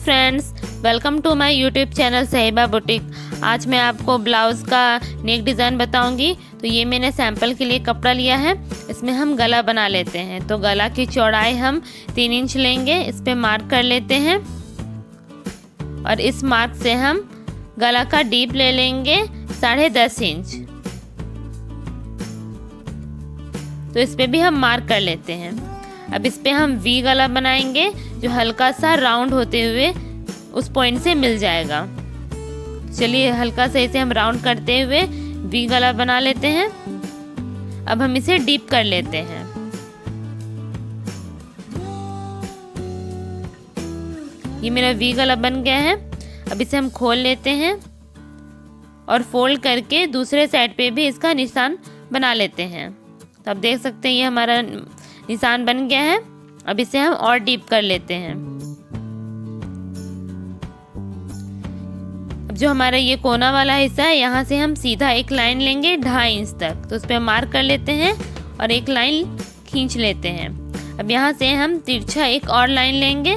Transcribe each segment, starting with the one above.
Friends, welcome to my YouTube channel Sahiba boutique. आज मैं आपको ब्लाउज़ का नेक डिज़ाइन बताऊंगी। तो ये मैंने सैंपल के लिए कपड़ा लिया है। इसमें हम गला बना लेते हैं। तो गला की चौड़ाई हम 3 इंच लेंगे, इस पे मार्क कर लेते हैं और इस मार्क से हम गला का डीप ले लेंगे 10.5 इंच। तो इस पे भी हम मार्क कर लेते हैं। अब इस पे हम वी गला बनाएंगे जो हल्का सा राउंड होते हुए उस पॉइंट से मिल जाएगा। चलिए हल्का सा इसे हम राउंड करते हुए वी गला बना लेते हैं। अब हम इसे डीप कर लेते हैं। ये मेरा वी गला बन गया है। अब इसे हम खोल लेते हैं और फोल्ड करके दूसरे साइड पे भी इसका निशान बना लेते हैं। तो आप देख सकते हैं ये हमारा निशान बन गया है। अब इसे हम और डीप कर लेते हैं। अब जो हमारा ये कोना वाला हिस्सा है, यहाँ से हम सीधा एक लाइन लेंगे 2.5 इंच तक। तो उस पर मार्क कर लेते हैं और एक लाइन खींच लेते हैं। अब यहाँ से हम तिरछा एक और लाइन लेंगे,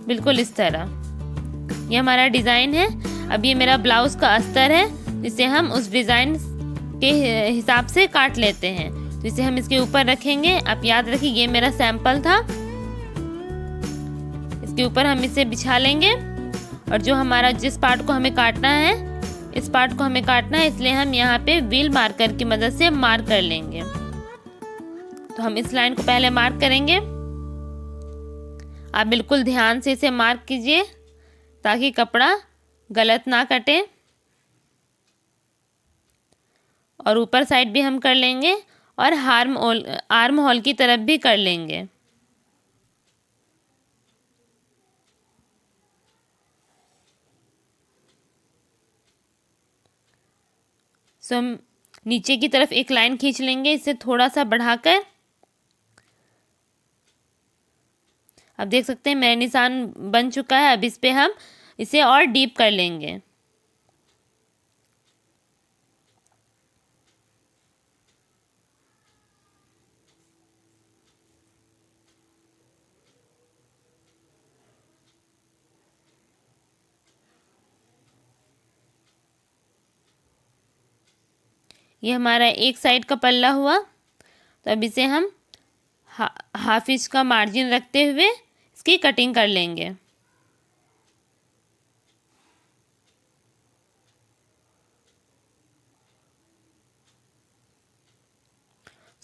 बिल्कुल इस तरह। ये हमारा डिज़ाइन है। अब ये मेरा ब्लाउज का अस्तर है, जिसे हम उस डिज़ाइन के हिसाब से काट लेते हैं। तो इसे हम इसके ऊपर रखेंगे। आप याद रखिए ये मेरा सैंपल था। इसके ऊपर हम इसे बिछा लेंगे और जो हमारा जिस पार्ट को हमें काटना है, इस पार्ट को हमें काटना है, इसलिए हम यहाँ पे व्हील मार्कर की मदद से मार्क कर लेंगे। तो हम इस लाइन को पहले मार्क करेंगे। आप बिल्कुल ध्यान से इसे मार्क कीजिए ताकि कपड़ा गलत ना कटे। और ऊपर साइड भी हम कर लेंगे और आर्म होल की तरफ भी कर लेंगे। सो हम नीचे की तरफ एक लाइन खींच लेंगे, इसे थोड़ा सा बढ़ाकर। अब देख सकते हैं मेरा निशान बन चुका है। अब इस पे हम इसे और डीप कर लेंगे। ये हमारा एक साइड का पल्ला हुआ। तो अब इसे हम हाफ इंच का मार्जिन रखते हुए इसकी कटिंग कर लेंगे।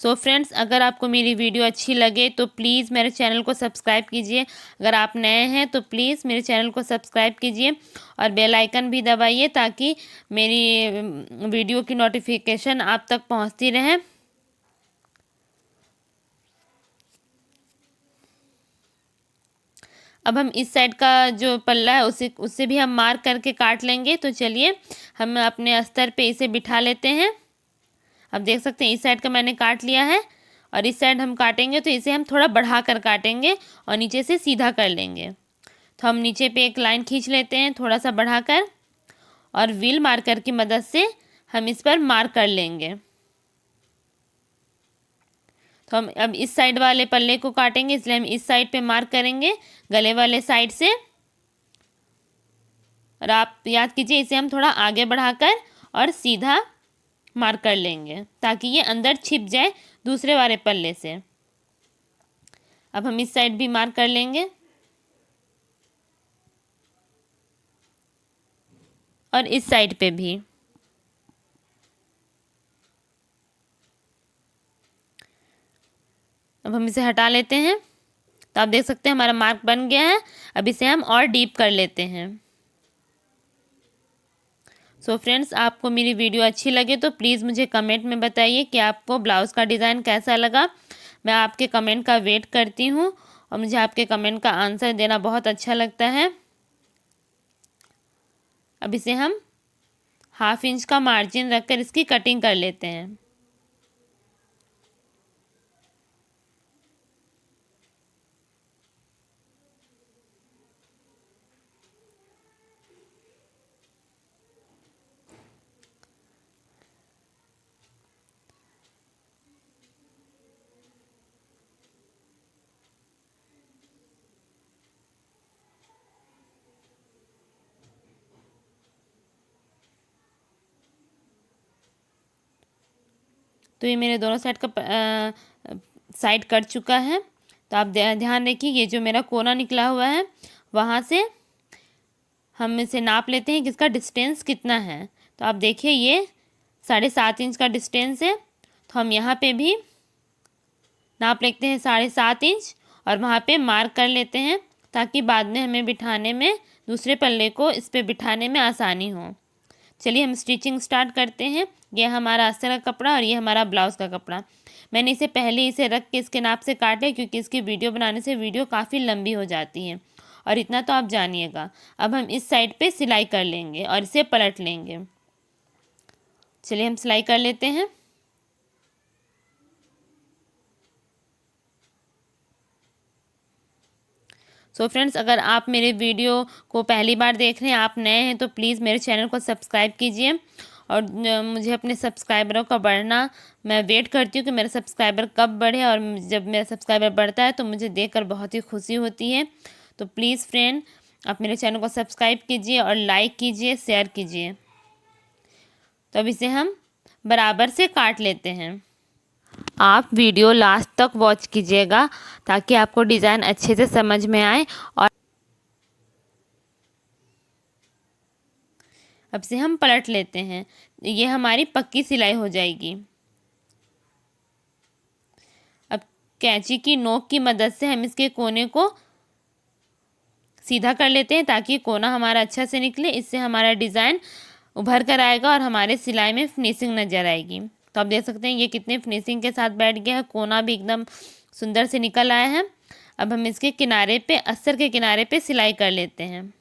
सो फ्रेंड्स, अगर आपको मेरी वीडियो अच्छी लगे तो प्लीज़ मेरे चैनल को सब्सक्राइब कीजिए। अगर आप नए हैं तो प्लीज़ मेरे चैनल को सब्सक्राइब कीजिए और बेल आइकन भी दबाइए ताकि मेरी वीडियो की नोटिफिकेशन आप तक पहुंचती रहे। अब हम इस साइड का जो पल्ला है उससे भी हम मार्क करके काट लेंगे। तो चलिए हम अपने अस्तर पे इसे बिठा लेते हैं। अब देख सकते हैं इस साइड का मैंने काट लिया है और इस साइड हम काटेंगे तो इसे हम थोड़ा बढ़ा कर काटेंगे और नीचे से सीधा कर लेंगे। तो हम नीचे पे एक लाइन खींच लेते हैं थोड़ा सा बढ़ाकर और व्हील मार्कर की मदद से हम इस पर मार्क कर लेंगे। तो हम अब इस साइड वाले पल्ले को काटेंगे, इसलिए हम इस साइड पे मार्क करेंगे गले वाले साइड से। और आप याद कीजिए इसे हम थोड़ा आगे बढ़ाकर और सीधा मार्क कर लेंगे ताकि ये अंदर छिप जाए दूसरे वाले पल्ले से। अब हम इस साइड भी मार्क कर लेंगे और इस साइड पे भी। अब हम इसे हटा लेते हैं। तो आप देख सकते हैं हमारा मार्क बन गया है। अब इसे हम और डीप कर लेते हैं। सो फ्रेंड्स, आपको मेरी वीडियो अच्छी लगे तो प्लीज़ मुझे कमेंट में बताइए कि आपको ब्लाउज़ का डिज़ाइन कैसा लगा। मैं आपके कमेंट का वेट करती हूँ और मुझे आपके कमेंट का आंसर देना बहुत अच्छा लगता है। अब इसे हम हाफ इंच का मार्जिन रखकर इसकी कटिंग कर लेते हैं। तो ये मेरे दोनों साइड का साइड कट चुका है। तो आप ध्यान रखिए, ये जो मेरा कोना निकला हुआ है वहाँ से हम इसे नाप लेते हैं कि इसका डिस्टेंस कितना है। तो आप देखिए ये 7.5 इंच का डिस्टेंस है। तो हम यहाँ पे भी नाप लेते हैं 7.5 इंच और वहाँ पे मार्क कर लेते हैं, ताकि बाद में हमें बिठाने में, दूसरे पल्ले को इस पे बिठाने में आसानी हो। चलिए हम स्टिचिंग स्टार्ट करते हैं। ये हमारा अस्तर का कपड़ा और ये हमारा ब्लाउज़ का कपड़ा। मैंने इसे रख के इसके नाप से काट लिया, क्योंकि इसकी वीडियो बनाने से वीडियो काफ़ी लंबी हो जाती है, और इतना तो आप जानिएगा। अब हम इस साइड पे सिलाई कर लेंगे और इसे पलट लेंगे। चलिए हम सिलाई कर लेते हैं। सो फ्रेंड्स, अगर आप मेरे वीडियो को पहली बार देख रहे हैं, आप नए हैं, तो प्लीज़ मेरे चैनल को सब्सक्राइब कीजिए। और मुझे अपने सब्सक्राइबरों का बढ़ना, मैं वेट करती हूँ कि मेरा सब्सक्राइबर कब बढ़े, और जब मेरा सब्सक्राइबर बढ़ता है तो मुझे देखकर बहुत ही खुशी होती है। तो प्लीज़ फ्रेंड, आप मेरे चैनल को सब्सक्राइब कीजिए और लाइक कीजिए, शेयर कीजिए। तो अब इसे हम बराबर से काट लेते हैं। आप वीडियो लास्ट तक वॉच कीजिएगा, ताकि आपको डिज़ाइन अच्छे से समझ में आए। और अब से हम पलट लेते हैं। ये हमारी पक्की सिलाई हो जाएगी। अब कैंची की नोक की मदद से हम इसके कोने को सीधा कर लेते हैं, ताकि कोना हमारा अच्छा से निकले। इससे हमारा डिज़ाइन उभर कर आएगा और हमारे सिलाई में फिनिशिंग नज़र आएगी। तो आप देख सकते हैं ये कितने फिनिशिंग के साथ बैठ गया है, कोना भी एकदम सुंदर से निकल आया है। अब हम इसके किनारे पे, अस्तर के किनारे पे सिलाई कर लेते हैं।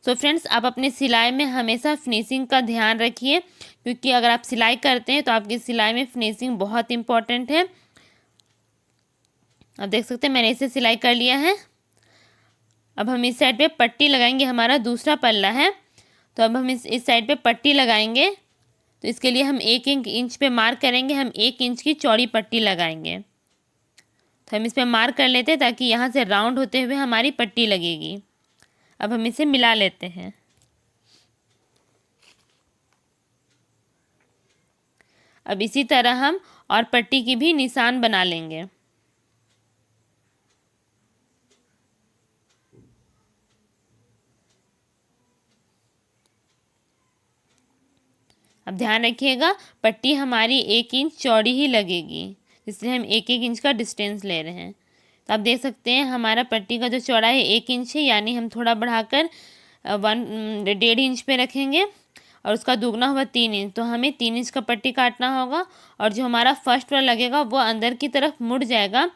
सो फ्रेंड्स, आप अपनी सिलाई में हमेशा फिनिशिंग का ध्यान रखिए, क्योंकि अगर आप सिलाई करते हैं तो आपकी सिलाई में फिनिशिंग बहुत इंपॉर्टेंट है। आप देख सकते हैं मैंने इसे सिलाई कर लिया है। अब हम इस साइड पे पट्टी लगाएंगे, हमारा दूसरा पल्ला है। तो अब हम इस साइड पे पट्टी लगाएंगे। तो इसके लिए हम 1 इंच पे मार्क करेंगे, हम 1 इंच की चौड़ी पट्टी लगाएंगे। तो हम इस पे मार्क कर लेते हैं, ताकि यहाँ से राउंड होते हुए हमारी पट्टी लगेगी। अब हम इसे मिला लेते हैं। अब इसी तरह हम और पट्टी की भी निशान बना लेंगे। अब ध्यान रखिएगा, पट्टी हमारी 1 इंच चौड़ी ही लगेगी, इसलिए हम 1-1 इंच का डिस्टेंस ले रहे हैं। तो आप देख सकते हैं हमारा पट्टी का जो चौड़ाई है 1 इंच है, यानी हम थोड़ा बढ़ाकर 1.5 इंच पे रखेंगे, और उसका दुगना हुआ 3 इंच। तो हमें 3 इंच का पट्टी काटना होगा, और जो हमारा फर्स्ट वाला लगेगा वो अंदर की तरफ मुड़ जाएगा,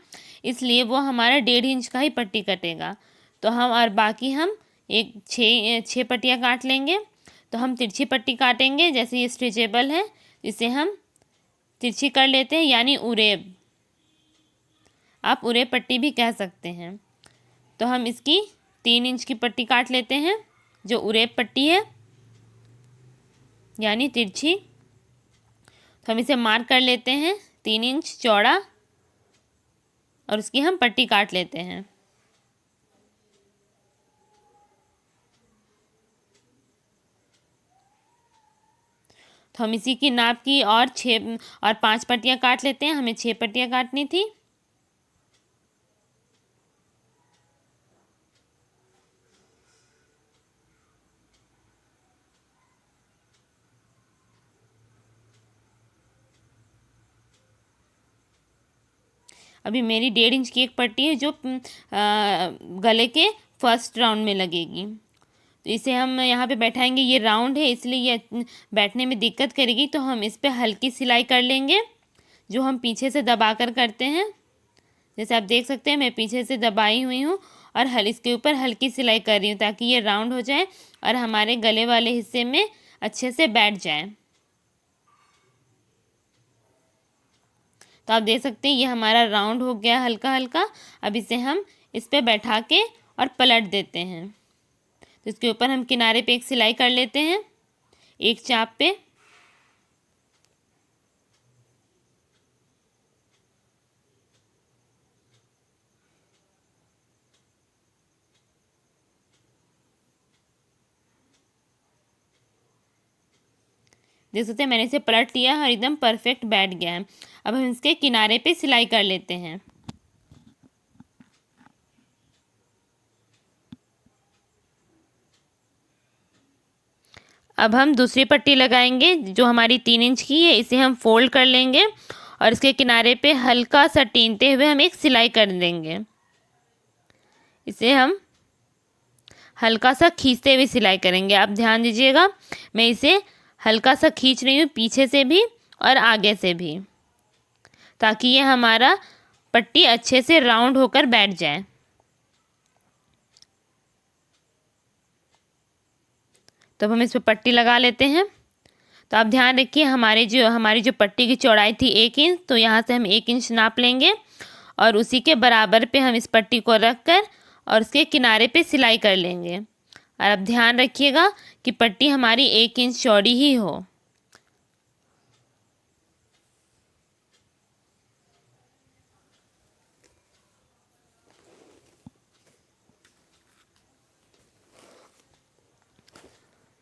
इसलिए वो हमारा 1.5 इंच का ही पट्टी कटेगा। तो हम और बाकी हम एक 6 पट्टियाँ काट लेंगे। तो हम तिरछी पट्टी काटेंगे, जैसे ये स्ट्रेचेबल है, इसे हम तिरछी कर लेते हैं, यानी उरेब। आप उरेब पट्टी भी कह सकते हैं। तो हम इसकी 3 इंच की पट्टी काट लेते हैं, जो उरेब पट्टी है, यानी तिरछी। तो हम इसे मार्क कर लेते हैं 3 इंच चौड़ा, और उसकी हम पट्टी काट लेते हैं। तो हम इसी की नाप की और 5 पट्टियाँ काट लेते हैं, हमें 6 पट्टियाँ काटनी थी। अभी मेरी 1.5 इंच की एक पट्टी है, जो गले के फर्स्ट राउंड में लगेगी। तो इसे हम यहाँ पे बैठाएंगे, ये राउंड है इसलिए ये बैठने में दिक्कत करेगी। तो हम इस पर हल्की सिलाई कर लेंगे, जो हम पीछे से दबा कर करते हैं। जैसे आप देख सकते हैं मैं पीछे से दबाई हुई हूँ, और इसके ऊपर हल्की सिलाई कर रही हूँ, ताकि ये राउंड हो जाए और हमारे गले वाले हिस्से में अच्छे से बैठ जाए। तो आप देख सकते हैं ये हमारा राउंड हो गया हल्का हल्का। अब इसे हम इस पे बैठा के और पलट देते हैं। तो इसके ऊपर हम किनारे पे एक सिलाई कर लेते हैं, एक चाप पे। देख सकते हैं मैंने इसे पलट लिया है और एकदम परफेक्ट बैठ गया है। अब हम इसके किनारे पे सिलाई कर लेते हैं। अब हम दूसरी पट्टी लगाएंगे जो हमारी 3 इंच की है। इसे हम फोल्ड कर लेंगे और इसके किनारे पे हल्का सा टीनते हुए हम एक सिलाई कर देंगे। इसे हम हल्का सा खींचते हुए सिलाई करेंगे। आप ध्यान दीजिएगा, मैं इसे हल्का सा खींच रही हूँ पीछे से भी और आगे से भी, ताकि ये हमारा पट्टी अच्छे से राउंड होकर बैठ जाए। तो अब हम इस पर पट्टी लगा लेते हैं। तो आप ध्यान रखिए, हमारी जो पट्टी की चौड़ाई थी 1 इंच, तो यहाँ से हम 1 इंच नाप लेंगे और उसी के बराबर पे हम इस पट्टी को रख कर और उसके किनारे पे सिलाई कर लेंगे। और अब ध्यान रखिएगा कि पट्टी हमारी 1 इंच चौड़ी ही हो।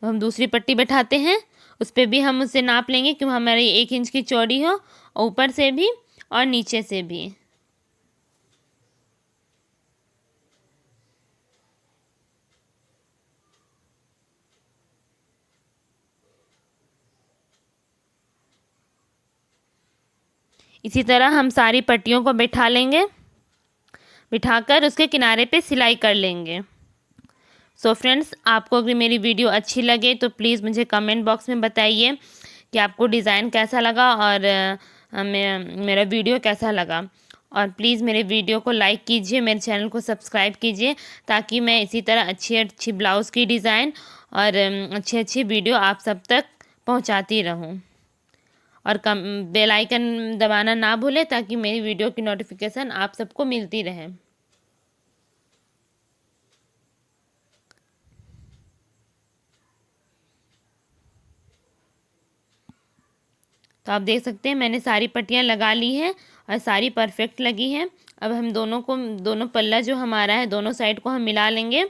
हम दूसरी पट्टी बैठाते हैं, उस पर भी हम उसे नाप लेंगे कि हमारी 1 इंच की चौड़ी हो, ऊपर से भी और नीचे से भी। इसी तरह हम सारी पट्टियों को बैठा लेंगे, बिठाकर उसके किनारे पे सिलाई कर लेंगे। सो फ्रेंड्स, आपको अगर मेरी वीडियो अच्छी लगे तो प्लीज़ मुझे कमेंट बॉक्स में बताइए कि आपको डिज़ाइन कैसा लगा और मेरा वीडियो कैसा लगा। और प्लीज़ मेरे वीडियो को लाइक कीजिए, मेरे चैनल को सब्सक्राइब कीजिए, ताकि मैं इसी तरह अच्छी अच्छी ब्लाउज़ की डिज़ाइन और अच्छी अच्छी वीडियो आप सब तक पहुंचाती रहूं। और बेल आइकन दबाना ना भूलें, ताकि मेरी वीडियो की नोटिफिकेशन आप सबको मिलती रहे। तो आप देख सकते हैं मैंने सारी पट्टियाँ लगा ली हैं और सारी परफेक्ट लगी हैं। अब हम दोनों पल्ला जो हमारा है, दोनों साइड को हम मिला लेंगे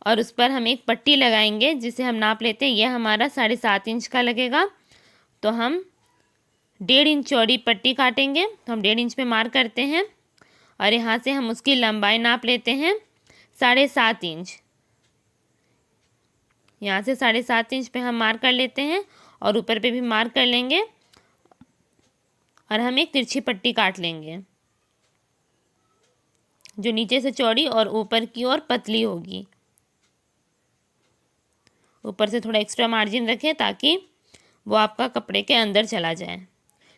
और उस पर हम एक पट्टी लगाएंगे, जिसे हम नाप लेते हैं। यह हमारा 7.5 इंच का लगेगा। तो हम 1.5 इंच चौड़ी पट्टी काटेंगे। तो हम 1.5 इंच पे मार्क करते हैं और यहाँ से हम उसकी लंबाई नाप लेते हैं 7.5 इंच। यहाँ से 7.5 इंच पे हम मार्क कर लेते हैं और ऊपर पे भी मार्क कर लेंगे और हम एक तिरछी पट्टी काट लेंगे, जो नीचे से चौड़ी और ऊपर की ओर पतली होगी। ऊपर से थोड़ा एक्स्ट्रा मार्जिन रखें ताकि वो आपका कपड़े के अंदर चला जाए।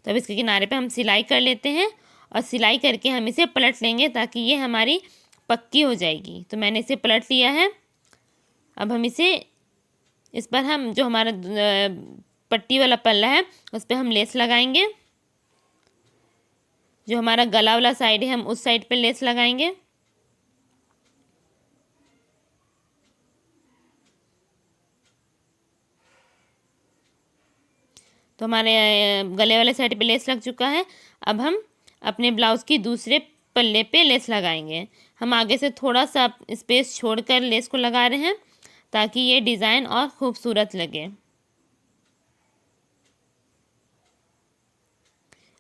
तो अब इसके किनारे पे हम सिलाई कर लेते हैं और सिलाई करके हम इसे पलट लेंगे, ताकि ये हमारी पक्की हो जाएगी। तो मैंने इसे पलट लिया है। अब हम इस पर हम जो हमारा पट्टी वाला पल्ला है उस पर हम लेस लगाएंगे। जो हमारा गला वाला साइड है, हम उस साइड पे लेस लगाएंगे। तो हमारे गले वाले साइड पे लेस लग चुका है। अब हम अपने ब्लाउज़ की दूसरे पल्ले पे लेस लगाएंगे। हम आगे से थोड़ा सा स्पेस छोड़कर लेस को लगा रहे हैं, ताकि ये डिज़ाइन और खूबसूरत लगे।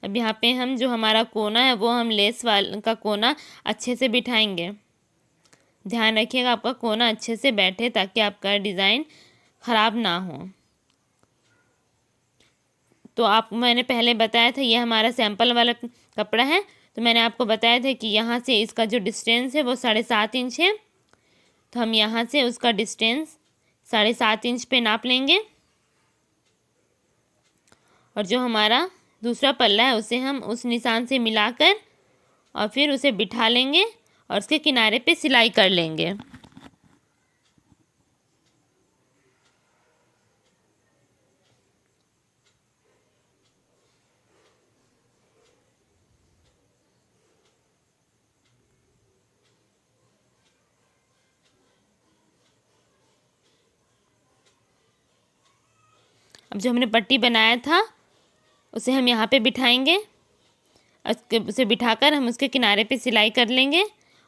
अब यहाँ पे हम जो हमारा कोना है वो हम लेस वाला का कोना अच्छे से बिठाएंगे। ध्यान रखिएगा आपका कोना अच्छे से बैठे, ताकि आपका डिज़ाइन ख़राब ना हो। तो मैंने पहले बताया था ये हमारा सैंपल वाला कपड़ा है। तो मैंने आपको बताया था कि यहाँ से इसका जो डिस्टेंस है वो 7.5 इंच है। तो हम यहाँ से उसका डिस्टेंस 7.5 इंच पे नाप लेंगे और जो हमारा दूसरा पल्ला है उसे हम उस निशान से मिलाकर और फिर उसे बिठा लेंगे और उसके किनारे पे सिलाई कर लेंगे। अब जो हमने पट्टी बनाया था उसे हम यहाँ पे बिठाएंगे। उसे बिठाकर हम उसके किनारे पे सिलाई कर लेंगे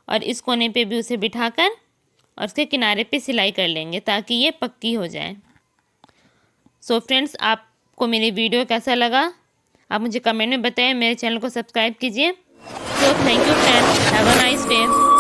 और इस कोने पे भी उसे बिठाकर और उसके किनारे पे सिलाई कर लेंगे, ताकि ये पक्की हो जाए। सो फ्रेंड्स, आप आपको मेरी वीडियो कैसा लगा आप मुझे कमेंट में बताएं। मेरे चैनल को सब्सक्राइब कीजिए। So thank you friends, have a nice day.